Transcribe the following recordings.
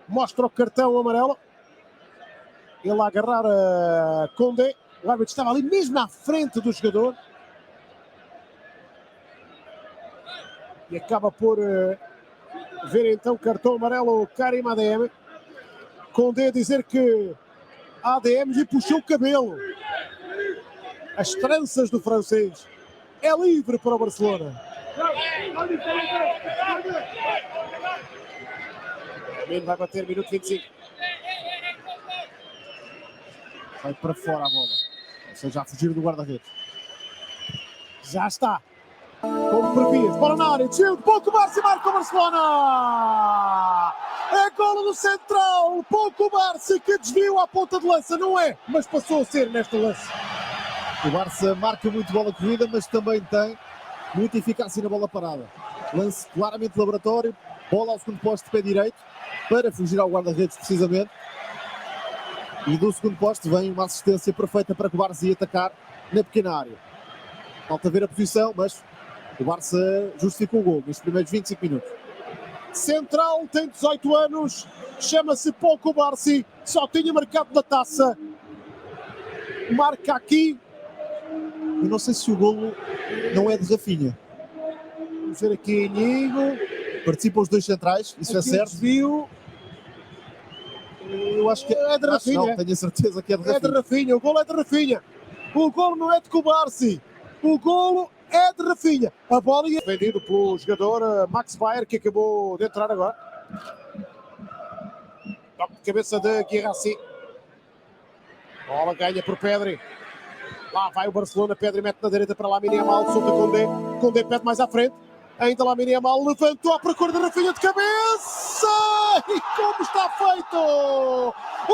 Mostra o cartão amarelo. Ele a agarrar a Condé. O árbitro estava ali mesmo na frente do jogador. E acaba por ver então o cartão amarelo Karim ADM. Condé a dizer que a ADM lhe puxou o cabelo. As tranças do francês. É livre para o Barcelona. Menino vai bater, minuto 25. Vai para fora a bola. Ou seja, a fugir do guarda-redes. Já está. Como previas. Bola na área. Desceu de pouco Barça e marca o Barcelona. É golo do Central. Pouco Barça que desviou à ponta de lança. Não é, mas passou a ser nesta lance. O Barça marca muito bola corrida, mas também tem muita eficácia na bola parada. Lance claramente laboratório. Bola ao segundo poste de pé direito para fugir ao guarda-redes precisamente. E do segundo poste vem uma assistência perfeita para que o Barça ia atacar na pequena área. Falta ver a posição, mas o Barça justificou o gol nos primeiros 25 minutos. Central tem 18 anos, chama-se Pouco Barça, só tinha marcado na taça. Marca aqui. Eu não sei se o golo não é de Rafinha. Vamos ver aqui, Inigo. Participam os dois centrais, isso aqui é certo. Desvio. Eu acho que é de Rafinha. Não, tenho a certeza que é de Rafinha. É de Rafinha, o golo é de Rafinha. O golo não é de Kubarsi. O golo é de Rafinha. A bola é vendido pelo jogador Max Bayer, que acabou de entrar agora. Cabeça de Guirassi. Bola ganha por Pedri. Lá vai o Barcelona. Pedri mete na direita para Lamine Yamal. Solta Condé. Condé pede mais à frente. Ainda Lamine Yamal levantou a procura de Rafinha de cabeça. E como está feito! O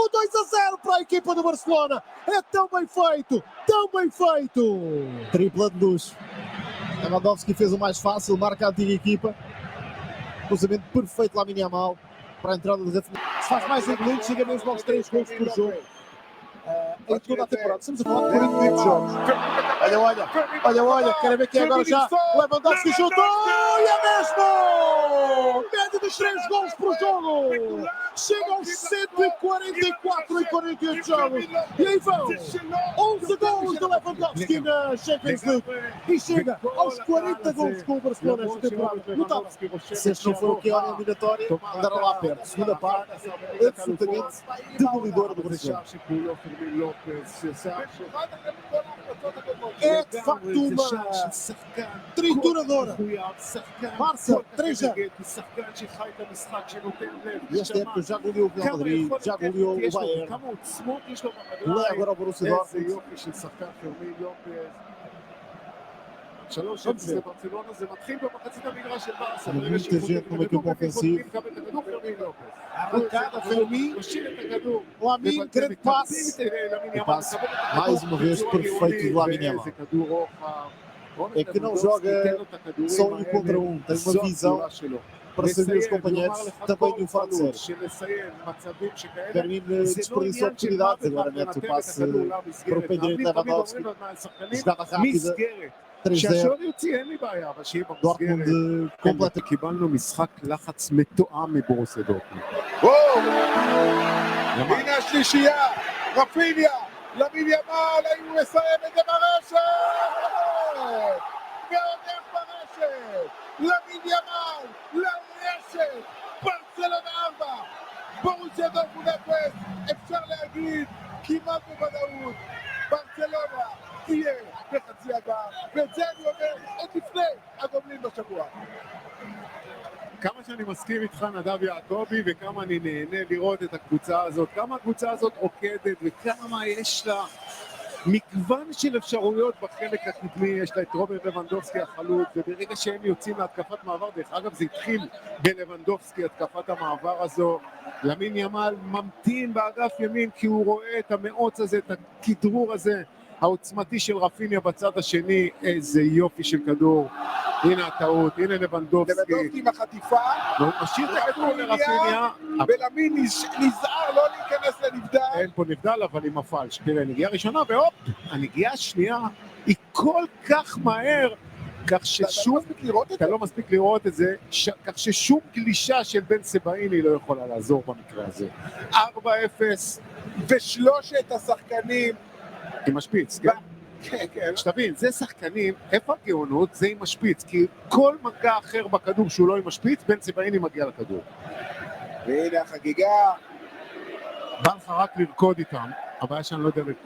2-0 para a equipa do Barcelona. É tão bem feito. Tão bem feito. Tripla de luz. Lewandowski fez o mais fácil. Marca a antiga equipa. Cruzamento perfeito Lamine Yamal para a entrada de Rafinha. Se faz mais um gol, chega mesmo aos 3 gols por jogo. Em toda a temporada. Estamos a falar de 48 jogos. Olha, quero ver quem agora já. Lewandowski chutou e é mesmo! Média dos 3 gols por jogo. Chega aos 144 em 48 jogos. E aí vão 11 gols de Lewandowski na Champions League. E chega aos 40 gols com o Barcelona esta temporada. Notável. Se este não for o que é a eliminatória, andaram lá perto. Segunda parte, absolutamente demolidora do Barcelona. É de facto uma trituradora. Barça 3-0. E esta época já goleou o Real Madrid, já goleou o Bayern. Goleia agora o Borussia Dortmund. Muita gente no meio ofensivo. Arrancada, Fermin. Lamine, grande passe. O passe, mais uma vez, perfeito do Lamine Yamal. É que não joga só um contra um, tem uma visão para saber os companheiros também de um fora de série. Fermin desperdiçou oportunidades, agora mete o passe para o pé direito de Lewandowski. Jogada rápida. 3-0. דורטמונד קומפלט. קיבלנו משחק לחץ מתואם מבורוסיה דורטמונד. הנה השלישייה, רפיניה, למין ימל, האם הוא מסיים את זה ברשת? ועוד איך ברשת, למין ימל, לרשת, ברצלונה 4, בורוסיה דורטמונד 0, אפשר להגיד כמעט בוודאות, ברצלונה תהיה בחצי הבא, ואת זה אני אומר עוד לפני הגומלין בשבוע. כמה שאני מסכים איתך נדב יעקבי וכמה אני נהנה לראות את הקבוצה הזאת, כמה הקבוצה הזאת עוקדת וכמה יש לה מגוון של אפשרויות בחלק הקדמי, יש לה את רוברט לבנדובסקי החלוץ, וברגע שהם יוצאים להתקפת מעבר, דרך אגב זה התחיל בלבנדובסקי, התקפת המעבר הזו, למין ימל ממתין באגף ימין כי הוא רואה את המאוץ הזה, את הכדרור הזה, העוצמתי של רפיניה בצד השני, איזה יופי של כדור, הנה הטעות, הנה לבנדובסקי עם החטיפה, משאיר את הכדור לרפיניה, ולמין נזהר לא להיכנס לנבדל. אין פה נבדל אבל עם הפלש, תראה נגיעה ראשונה והופ, הנגיעה השנייה היא כל כך מהר, כך ששום, מספיק לראות את אתה לא מספיק לראות את זה, כך ששום גלישה של בן סבאיני לא יכולה לעזור במקרה הזה. 4-0, ושלושת השחקנים עם השפיץ, כן? כן, כן. שתבין, זה שחקנים, איפה הגאונות? זה עם השפיץ, כי כל מגע אחר בכדור שהוא לא עם השפיץ, בן סבאיני מגיע לכדור. והנה החגיגה. בא לך רק לרקוד איתם, הבעיה שאני לא יודע לרקוד.